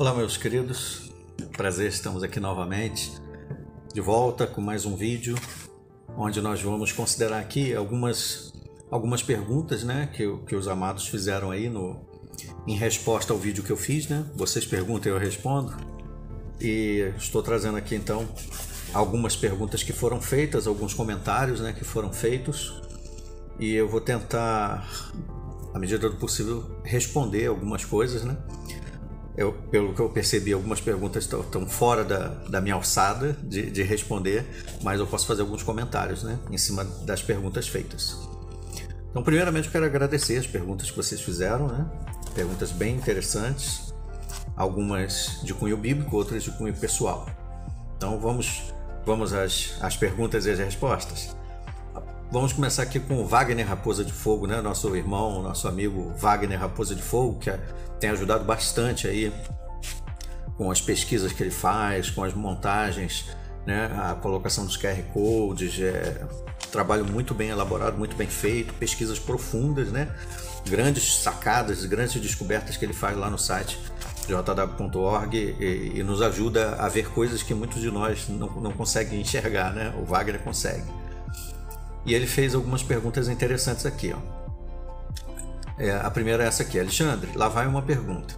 Olá, meus queridos, prazer, estamos aqui novamente, de volta com mais um vídeo, onde nós vamos considerar aqui algumas perguntas, né, que os amados fizeram aí em resposta ao vídeo que eu fiz, né? Vocês perguntam e eu respondo, e estou trazendo aqui então algumas perguntas que foram feitas, alguns comentários, né, que foram feitos, e eu vou tentar, à medida do possível, responder algumas coisas, né? Pelo que eu percebi, algumas perguntas estão fora da minha alçada de responder, mas eu posso fazer alguns comentários, né, em cima das perguntas feitas. Então, primeiramente, eu quero agradecer as perguntas que vocês fizeram, né? Perguntas bem interessantes, algumas de cunho bíblico, outras de cunho pessoal. Então, vamos às perguntas e às respostas. Vamos começar aqui com o Wagner Raposa de Fogo, né? Nosso irmão, nosso amigo Wagner Raposa de Fogo, que tem ajudado bastante aí com as pesquisas que ele faz, com as montagens, né? A colocação dos QR Codes, trabalho muito bem elaborado, muito bem feito, pesquisas profundas, né? Grandes sacadas, grandes descobertas que ele faz lá no site jw.org e nos ajuda a ver coisas que muitos de nós não conseguem enxergar, né? O Wagner consegue. E ele fez algumas perguntas interessantes aqui, ó. A primeira é essa aqui: Alexandre, lá vai uma pergunta.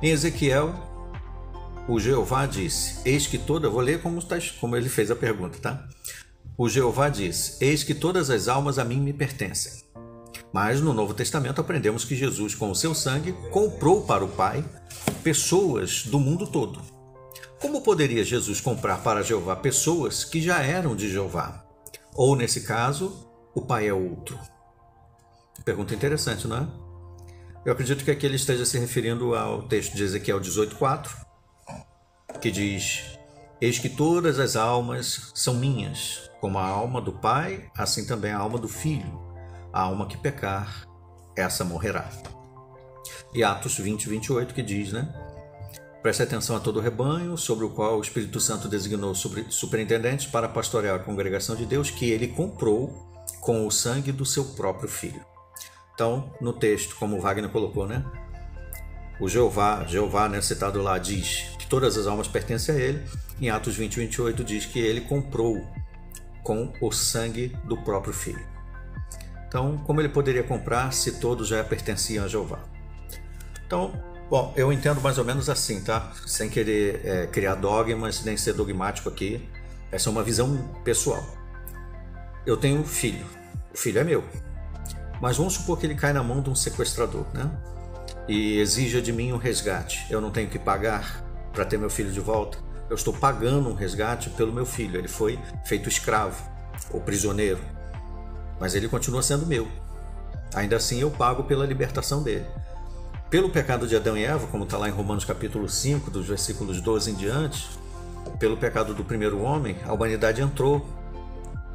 Em Ezequiel, o Jeová disse, eis que toda... Vou ler como ele fez a pergunta, tá? O Jeová disse, eis que todas as almas a mim me pertencem. Mas no Novo Testamento aprendemos que Jesus, com o seu sangue, comprou para o Pai pessoas do mundo todo. Como poderia Jesus comprar para Jeová pessoas que já eram de Jeová? Ou, nesse caso, o Pai é outro? Pergunta interessante, não é? Eu acredito que aqui ele esteja se referindo ao texto de Ezequiel 18:4, que diz, eis que todas as almas são minhas, como a alma do Pai, assim também a alma do Filho. A alma que pecar, essa morrerá. E Atos 20:28, que diz, né? Preste atenção a todo o rebanho, sobre o qual o Espírito Santo designou superintendentes para pastorear a congregação de Deus, que ele comprou com o sangue do seu próprio Filho. Então, no texto, como o Wagner colocou, né? O Jeová, né, citado lá, diz que todas as almas pertencem a ele. Em Atos 20:28 diz que ele comprou com o sangue do próprio Filho. Então, como ele poderia comprar se todos já pertenciam a Jeová? Então, bom, eu entendo mais ou menos assim, tá? Sem querer criar dogmas, nem ser dogmático aqui. Essa é uma visão pessoal. Eu tenho um filho. O filho é meu. Mas vamos supor que ele cai na mão de um sequestrador, né? E exija de mim um resgate. Eu não tenho que pagar para ter meu filho de volta. Eu estou pagando um resgate pelo meu filho. Ele foi feito escravo ou prisioneiro. Mas ele continua sendo meu. Ainda assim, eu pago pela libertação dele. Pelo pecado de Adão e Eva, como está lá em Romanos capítulo 5, dos versículos 12 em diante, pelo pecado do primeiro homem, a humanidade entrou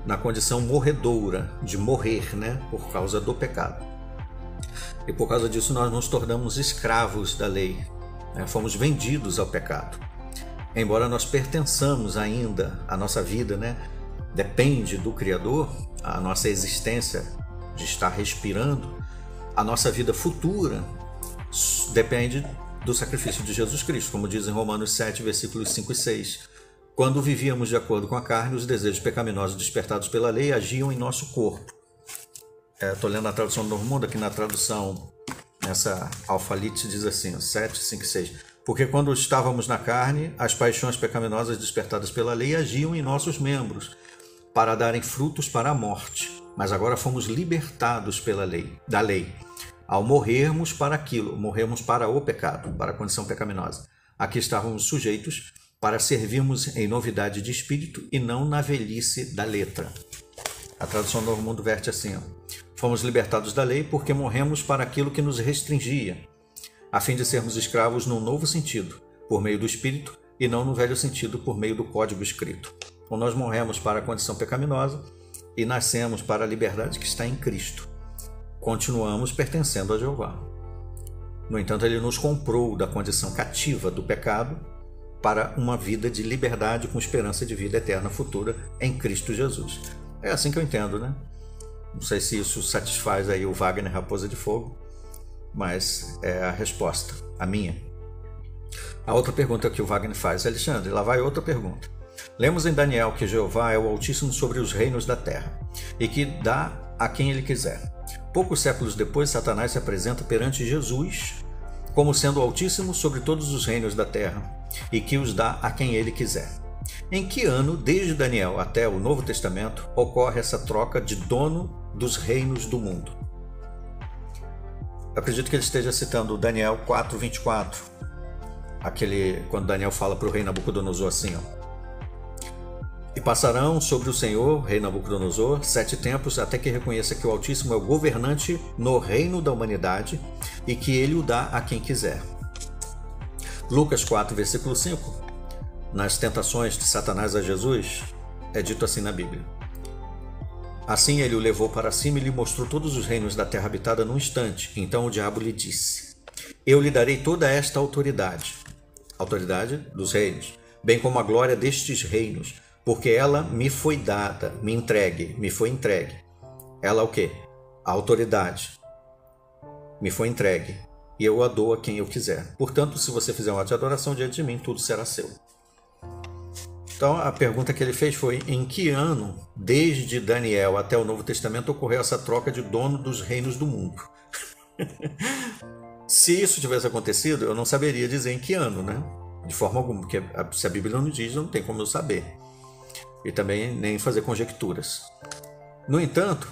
na condição morredoura, de morrer, né, por causa do pecado. E por causa disso nós nos tornamos escravos da lei, né? Fomos vendidos ao pecado. Embora nós pertençamos ainda, a nossa vida, né, depende do Criador, a nossa existência de estar respirando, a nossa vida futura depende do sacrifício de Jesus Cristo, como diz em Romanos 7, versículos 5 e 6. Quando vivíamos de acordo com a carne, os desejos pecaminosos despertados pela lei agiam em nosso corpo. Estou lendo a tradução do Novo Mundo, aqui na tradução, nessa Alfalite, diz assim, 7, 5 e 6. Porque quando estávamos na carne, as paixões pecaminosas despertadas pela lei agiam em nossos membros, para darem frutos para a morte. Mas agora fomos libertados da lei. Ao morrermos para aquilo, morremos para o pecado, para a condição pecaminosa. Aqui estávamos sujeitos para servirmos em novidade de espírito e não na velhice da letra. A tradução do Novo Mundo verte assim, ó. Fomos libertados da lei porque morremos para aquilo que nos restringia, a fim de sermos escravos num novo sentido, por meio do espírito, e não no velho sentido, por meio do código escrito. Então nós morremos para a condição pecaminosa e nascemos para a liberdade que está em Cristo. Continuamos pertencendo a Jeová. No entanto, ele nos comprou da condição cativa do pecado para uma vida de liberdade com esperança de vida eterna futura em Cristo Jesus. É assim que eu entendo, né? Não sei se isso satisfaz aí o Wagner Raposa de Fogo, mas é a resposta, a minha. A outra pergunta que o Wagner faz, Alexandre, lá vai outra pergunta. Lemos em Daniel que Jeová é o Altíssimo sobre os reinos da terra e que dá a quem ele quiser. Poucos séculos depois, Satanás se apresenta perante Jesus como sendo o Altíssimo sobre todos os reinos da terra e que os dá a quem ele quiser. Em que ano, desde Daniel até o Novo Testamento, ocorre essa troca de dono dos reinos do mundo? Eu acredito que ele esteja citando Daniel 4:24, quando Daniel fala para o rei Nabucodonosor assim, ó. E passarão sobre o Senhor, rei Nabucodonosor, 7 tempos, até que reconheça que o Altíssimo é o governante no reino da humanidade e que ele o dá a quem quiser. Lucas 4, versículo 5, nas tentações de Satanás a Jesus, é dito assim na Bíblia. Assim ele o levou para cima e lhe mostrou todos os reinos da terra habitada num instante. Então o diabo lhe disse, eu lhe darei toda esta autoridade dos reinos, bem como a glória destes reinos, porque ela me foi dada, me foi entregue. Ela o quê? A autoridade. Me foi entregue, e eu a dou a quem eu quiser. Portanto, se você fizer um ato de adoração diante de mim, tudo será seu. Então, a pergunta que ele fez foi, em que ano, desde Daniel até o Novo Testamento, ocorreu essa troca de dono dos reinos do mundo? Se isso tivesse acontecido, eu não saberia dizer em que ano, né? De forma alguma, porque se a Bíblia não diz, não tem como eu saber. E também nem fazer conjecturas. No entanto,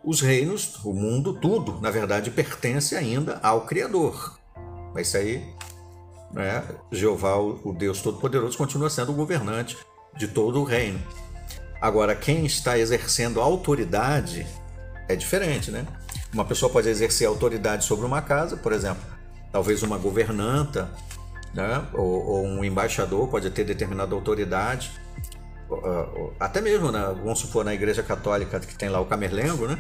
os reinos, o mundo, tudo, na verdade, pertence ainda ao Criador. Mas isso aí, né, Jeová, o Deus Todo-Poderoso, continua sendo o governante de todo o reino. Agora, quem está exercendo autoridade é diferente, né? Uma pessoa pode exercer autoridade sobre uma casa, por exemplo, talvez uma governanta, né, ou um embaixador pode ter determinada autoridade. Até mesmo, né, vamos supor, na Igreja Católica que tem lá o Camerlengo, né?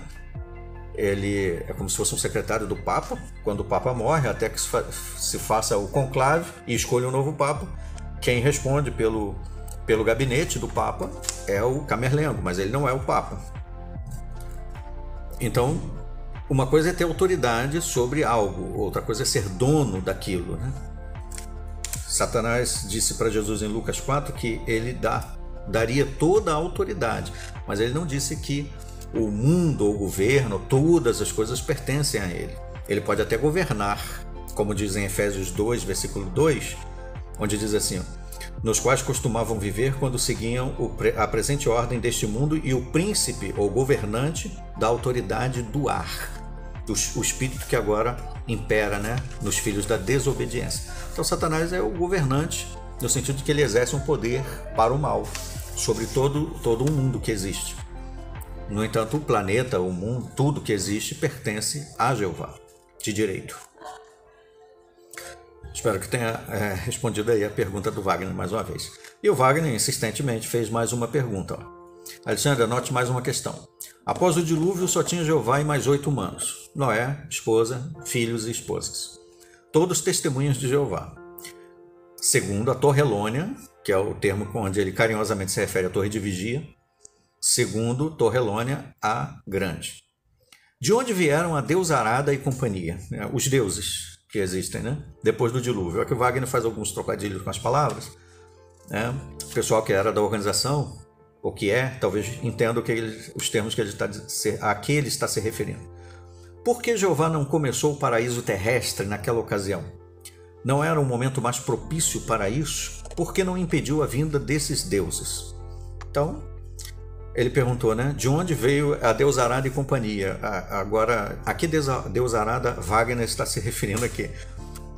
Ele é como se fosse um secretário do Papa. Quando o Papa morre, até que se faça o conclave e escolha um novo Papa, quem responde pelo gabinete do Papa é o Camerlengo, mas ele não é o Papa. Então, uma coisa é ter autoridade sobre algo, outra coisa é ser dono daquilo, né? Satanás disse para Jesus em Lucas 4 que ele daria toda a autoridade, mas ele não disse que o mundo ou o governo, todas as coisas pertencem a ele. Ele pode até governar, como diz em Efésios 2, versículo 2, onde diz assim, nos quais costumavam viver quando seguiam a presente ordem deste mundo e o príncipe ou governante da autoridade do ar, o espírito que agora impera, né, nos filhos da desobediência. Então Satanás é o governante no sentido de que ele exerce um poder para o mal sobre todo o mundo que existe. No entanto, o planeta, o mundo, tudo que existe pertence a Jeová, de direito. Espero que tenha respondido aí a pergunta do Wagner mais uma vez. E o Wagner insistentemente fez mais uma pergunta. Alexandre, anote mais uma questão. Após o dilúvio só tinha Jeová e mais 8 humanos. Noé, esposa, filhos e esposas. Todos testemunhas de Jeová. Segundo a Torrelônia, que é o termo onde ele carinhosamente se refere à torre de vigia, segundo Torrelônia, a Grande. De onde vieram a deusarada e companhia? Os deuses que existem, né? Depois do dilúvio. Aqui o Wagner faz alguns trocadilhos com as palavras. Né? O pessoal que era da organização, ou que talvez entenda os termos a que ele está se referindo. Por que Jeová não começou o paraíso terrestre naquela ocasião? Não era um momento mais propício para isso? Por que não impediu a vinda desses deuses? Então, ele perguntou, né? De onde veio a deusarada e companhia? Agora, a que deusarada Wagner está se referindo aqui?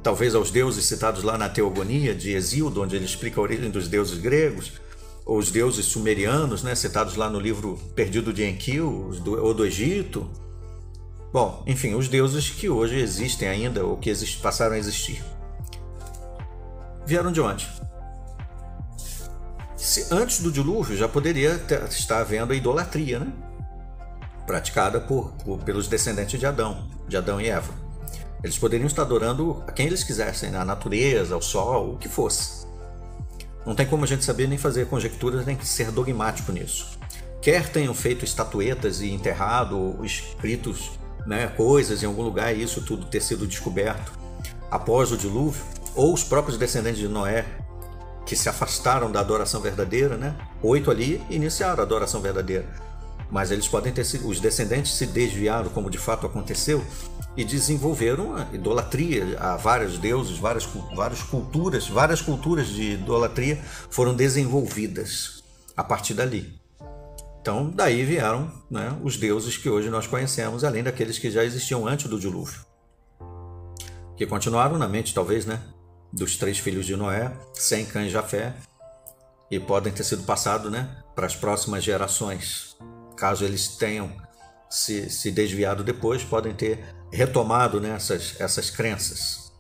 Talvez aos deuses citados lá na Teogonia de Hesíodo, onde ele explica a origem dos deuses gregos, ou os deuses sumerianos, né? Citados lá no livro Perdido de Enkidu, ou do Egito. Bom, enfim, os deuses que hoje existem ainda, ou que passaram a existir. Vieram de onde? Antes do dilúvio já poderia estar havendo a idolatria, né? Praticada pelos descendentes de Adão e Eva. Eles poderiam estar adorando a quem eles quisessem, a natureza, ao sol, o que fosse. Não tem como a gente saber nem fazer conjecturas, nem ser dogmático nisso. Quer tenham feito estatuetas e enterrado, ou escritos, né, coisas em algum lugar, e isso tudo ter sido descoberto após o dilúvio, ou os próprios descendentes de Noé, que se afastaram da adoração verdadeira, né? 8 ali iniciaram a adoração verdadeira, mas eles podem ter sido, os descendentes se desviaram, como de fato aconteceu, e desenvolveram a idolatria a vários deuses, várias culturas de idolatria foram desenvolvidas a partir dali. Então, daí vieram, né, os deuses que hoje nós conhecemos, além daqueles que já existiam antes do dilúvio, que continuaram na mente, talvez, né, dos 3 filhos de Noé, Sem, Cã e Jafé, e podem ter sido passados, né, para as próximas gerações. Caso eles tenham se desviado depois, podem ter retomado, né, essas crenças.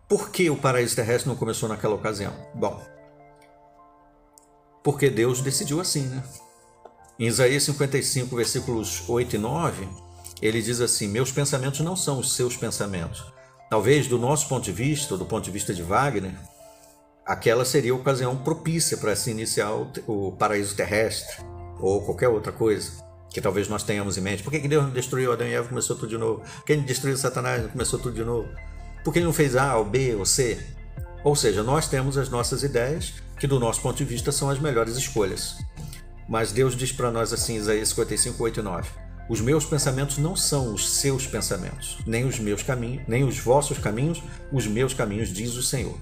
Por que o paraíso terrestre não começou naquela ocasião? Bom, porque Deus decidiu assim, né? Em Isaías 55, versículos 8 e 9, ele diz assim: meus pensamentos não são os seus pensamentos. Talvez, do nosso ponto de vista, do ponto de vista de Wagner, aquela seria a ocasião propícia para se iniciar o paraíso terrestre, ou qualquer outra coisa que talvez nós tenhamos em mente. Por que Deus não destruiu Adão e Eva e começou tudo de novo? Por que ele destruiu Satanás e começou tudo de novo? Por que ele não fez A, ou B, ou C? Ou seja, nós temos as nossas ideias, que do nosso ponto de vista são as melhores escolhas. Mas Deus diz para nós assim, Isaías 55, 8 e 9: os meus pensamentos não são os seus pensamentos, nem os meus caminhos, nem os vossos caminhos, os meus caminhos, diz o Senhor.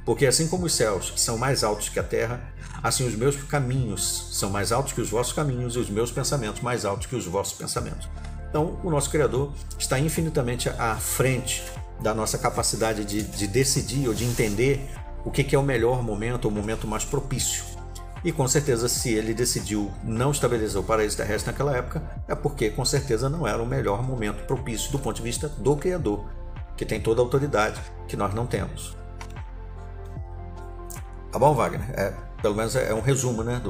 Porque assim como os céus são mais altos que a terra, assim os meus caminhos são mais altos que os vossos caminhos e os meus pensamentos mais altos que os vossos pensamentos. Então, o nosso Criador está infinitamente à frente da nossa capacidade de decidir ou de entender o que é o melhor momento, o momento mais propício. E com certeza, se ele decidiu não estabelecer o paraíso terrestre naquela época, é porque com certeza não era o melhor momento propício do ponto de vista do Criador, que tem toda a autoridade que nós não temos. Tá bom, Wagner? Pelo menos é um resumo, né,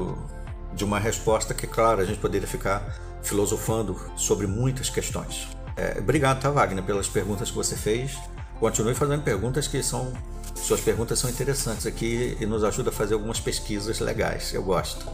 de uma resposta que, claro, a gente poderia ficar filosofando sobre muitas questões. Obrigado, tá, Wagner, pelas perguntas que você fez. Continue fazendo perguntas suas perguntas são interessantes aqui e nos ajuda a fazer algumas pesquisas legais. Eu gosto.